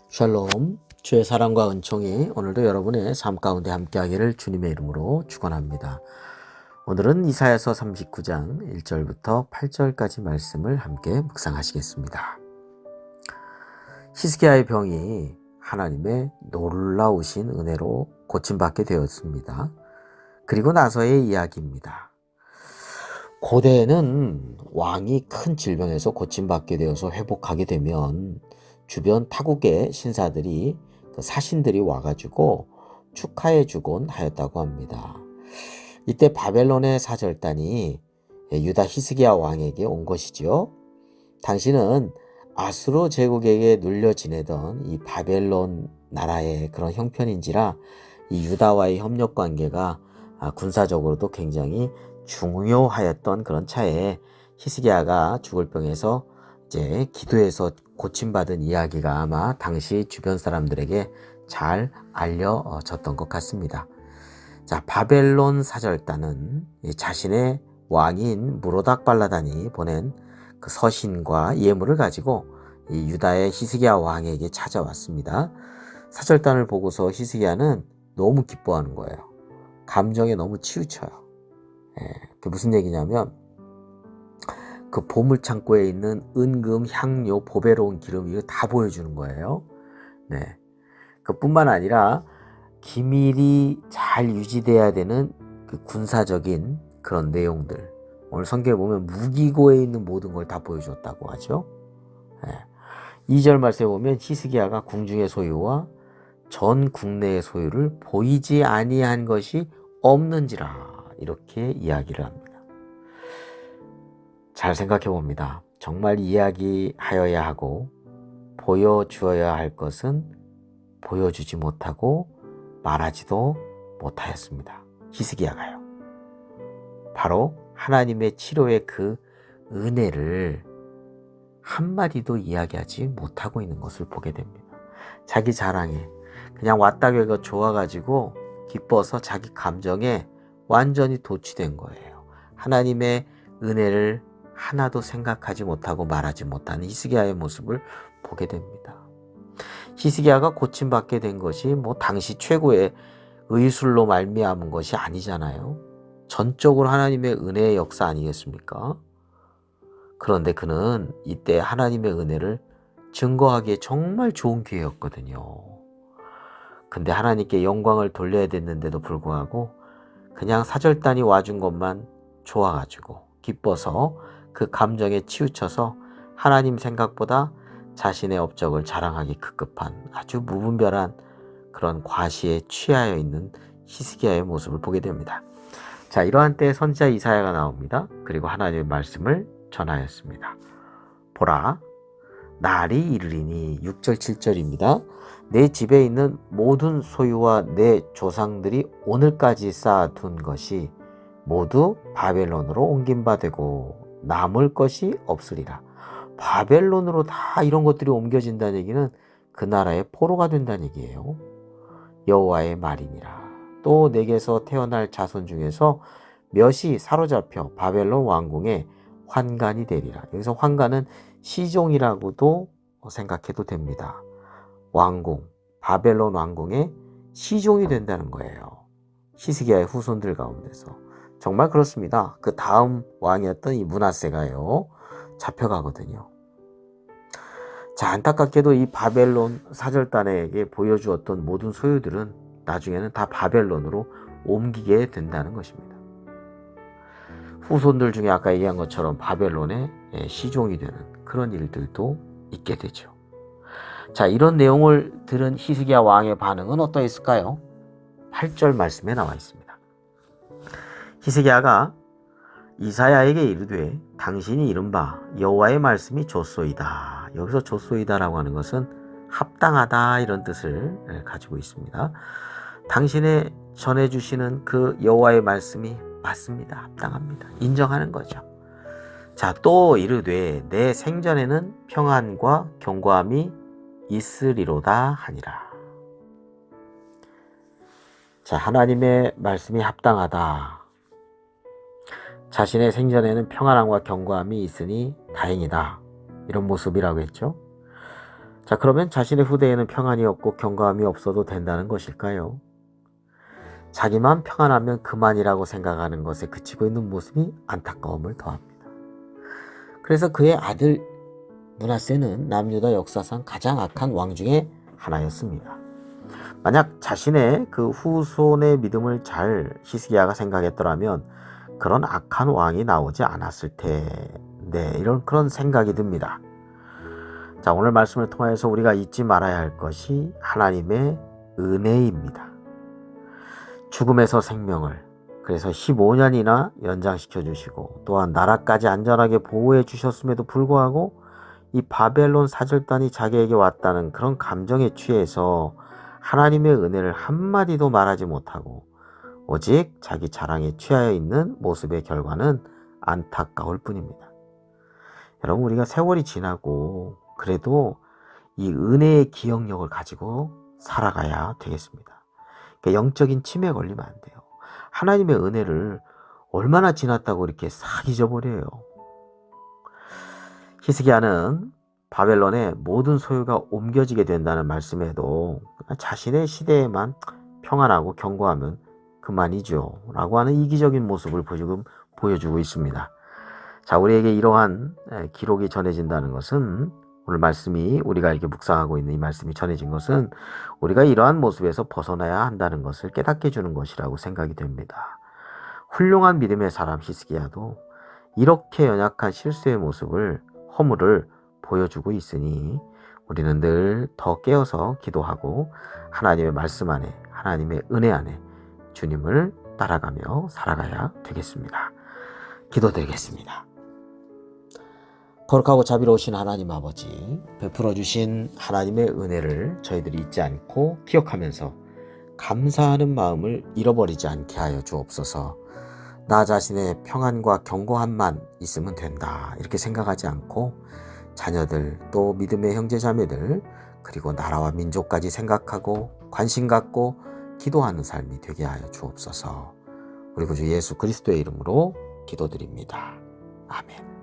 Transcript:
샬롬, 주의 사랑과 은총이 오늘도 여러분의 삶 가운데 함께하기를 주님의 이름으로 축원합니다. 오늘은 이사야서 39장 1절부터 8절까지 말씀을 함께 묵상하시겠습니다. 히스기야의 병이 하나님의 놀라우신 은혜로 고침받게 되었습니다. 그리고 나서의 이야기입니다. 고대에는 왕이 큰 질병에서 고침받게 되어서 회복하게 되면 주변 타국의 신사들이 사신들이 와가지고 축하해 주곤 하였다고 합니다. 이때 바벨론의 사절단이 유다 히스기야 왕에게 온 것이지요. 당시는 아수르 제국에게 눌려 지내던 이 바벨론 나라의 그런 형편인지라 이 유다와의 협력 관계가 군사적으로도 굉장히 중요하였던 그런 차에 히스기야가 죽을 병에서 이제 기도해서 고침받은 이야기가 아마 당시 주변 사람들에게 잘 알려졌던 것 같습니다. 자, 바벨론 사절단은 자신의 왕인 무로닥 발라단이 보낸 그 서신과 예물을 가지고 이 유다의 히스기야 왕에게 찾아왔습니다. 사절단을 보고서 히스기야는 너무 기뻐하는 거예요. 감정에 너무 치우쳐요. 그게 무슨 얘기냐면 그 보물창고에 있는 은금, 향료, 보배로운 기름 이거 다 보여주는 거예요. 네. 그뿐만 아니라 기밀이 잘 유지돼야 되는 그 군사적인 그런 내용들. 오늘 성경에 보면 무기고에 있는 모든 걸 다 보여줬다고 하죠. 네. 2절 말씀에 보면 히스기야가 궁중의 소유와 전 국내의 소유를 보이지 아니한 것이 없는지라 이렇게 이야기를 합니다. 잘 생각해 봅니다. 정말 이야기하여야 하고 보여주어야 할 것은 보여주지 못하고 말하지도 못하였습니다. 히스기야가요. 바로 하나님의 치료의 그 은혜를 한마디도 이야기하지 못하고 있는 것을 보게 됩니다. 자기 자랑에 그냥 왔다가 좋아가지고 기뻐서 자기 감정에 완전히 도취된 거예요. 하나님의 은혜를 하나도 생각하지 못하고 말하지 못하는 히스기야의 모습을 보게 됩니다. 히스기야가 고침받게 된 것이 당시 최고의 의술로 말미암은 것이 아니잖아요. 전적으로 하나님의 은혜의 역사 아니겠습니까? 그런데 그는 이때 하나님의 은혜를 증거하기에 정말 좋은 기회였거든요. 근데 하나님께 영광을 돌려야 됐는데도 불구하고 그냥 사절단이 와준 것만 좋아가지고 기뻐서 그 감정에 치우쳐서 하나님 생각보다 자신의 업적을 자랑하기 급급한 아주 무분별한 그런 과시에 취하여 있는 히스기야의 모습을 보게 됩니다. 자, 이러한 때에 선지자 이사야가 나옵니다. 그리고 하나님의 말씀을 전하였습니다. 보라, 날이 이르리니 6절 7절입니다. 내 집에 있는 모든 소유와 내 조상들이 오늘까지 쌓아둔 것이 모두 바벨론으로 옮긴 바 되고 남을 것이 없으리라. 바벨론으로 다 이런 것들이 옮겨진다는 얘기는 그 나라의 포로가 된다는 얘기예요. 여호와의 말이니라. 또 내게서 태어날 자손 중에서 몇이 사로잡혀 바벨론 왕궁에 환관이 되리라. 여기서 환관은 시종이라고도 생각해도 됩니다. 왕궁, 바벨론 왕궁의 시종이 된다는 거예요. 히스기야의 후손들 가운데서. 정말 그렇습니다. 그 다음 왕이었던 이 므낫세가요 잡혀가거든요. 자, 안타깝게도 이 바벨론 사절단에게 보여주었던 모든 소유들은 나중에는 다 바벨론으로 옮기게 된다는 것입니다. 후손들 중에 아까 얘기한 것처럼 바벨론의 시종이 되는 그런 일들도 있게 되죠. 자, 이런 내용을 들은 히스기야 왕의 반응은 어떠했을까요? 8절 말씀에 나와 있습니다. 히스기야가 이사야에게 이르되 당신이 이른바 여호와의 말씀이 좋소이다. 여기서 좋소이다라고 하는 것은 합당하다 이런 뜻을 가지고 있습니다. 당신의 전해주시는 그 여호와의 말씀이 맞습니다. 합당합니다. 인정하는 거죠. 자, 또 이르되 내 생전에는 평안과 견고함이 있으리로다 하니라. 자, 하나님의 말씀이 합당하다. 자신의 생전에는 평안함과 견고함이 있으니 다행이다. 이런 모습이라고 했죠. 자, 그러면 자신의 후대에는 평안이 없고 경고함이 없어도 된다는 것일까요? 자기만 평안하면 그만이라고 생각하는 것에 그치고 있는 모습이 안타까움을 더합니다. 그래서 그의 아들 므낫세는 남유다 역사상 가장 악한 왕 중에 하나였습니다. 만약 자신의 그 후손의 믿음을 잘 히스기야가 생각했더라면 그런 악한 왕이 나오지 않았을 텐데, 이런 그런 생각이 듭니다. 자, 오늘 말씀을 통해서 우리가 잊지 말아야 할 것이 하나님의 은혜입니다. 죽음에서 생명을, 그래서 15년이나 연장시켜 주시고 또한 나라까지 안전하게 보호해 주셨음에도 불구하고 이 바벨론 사절단이 자기에게 왔다는 그런 감정에 취해서 하나님의 은혜를 한마디도 말하지 못하고 오직 자기 자랑에 취하여 있는 모습의 결과는 안타까울 뿐입니다. 여러분, 우리가 세월이 지나고 그래도 이 은혜의 기억력을 가지고 살아가야 되겠습니다. 그러니까 영적인 치매에 걸리면 안 돼요. 하나님의 은혜를 얼마나 지났다고 이렇게 싹 잊어버려요. 히스기야는 바벨론의 모든 소유가 옮겨지게 된다는 말씀에도 자신의 시대에만 평안하고 견고하면 그만이죠 라고 하는 이기적인 모습을 지금 보여주고 있습니다. 자, 우리에게 이러한 기록이 전해진다는 것은, 오늘 말씀이 우리가 이렇게 묵상하고 있는 이 말씀이 전해진 것은 우리가 이러한 모습에서 벗어나야 한다는 것을 깨닫게 해주는 것이라고 생각이 됩니다. 훌륭한 믿음의 사람 히스기야도 이렇게 연약한 실수의 모습을, 허물을 보여주고 있으니 우리는 늘 더 깨어서 기도하고 하나님의 말씀 안에, 하나님의 은혜 안에 주님을 따라가며 살아가야 되겠습니다. 기도드리겠습니다. 거룩하고 자비로우신 하나님 아버지, 베풀어 주신 하나님의 은혜를 저희들이 잊지 않고 기억하면서 감사하는 마음을 잃어버리지 않게 하여 주옵소서. 나 자신의 평안과 견고함만 있으면 된다, 이렇게 생각하지 않고 자녀들, 또 믿음의 형제자매들, 그리고 나라와 민족까지 생각하고 관심 갖고 기도하는 삶이 되게 하여 주옵소서. 우리 구주 예수 그리스도의 이름으로 기도드립니다. 아멘.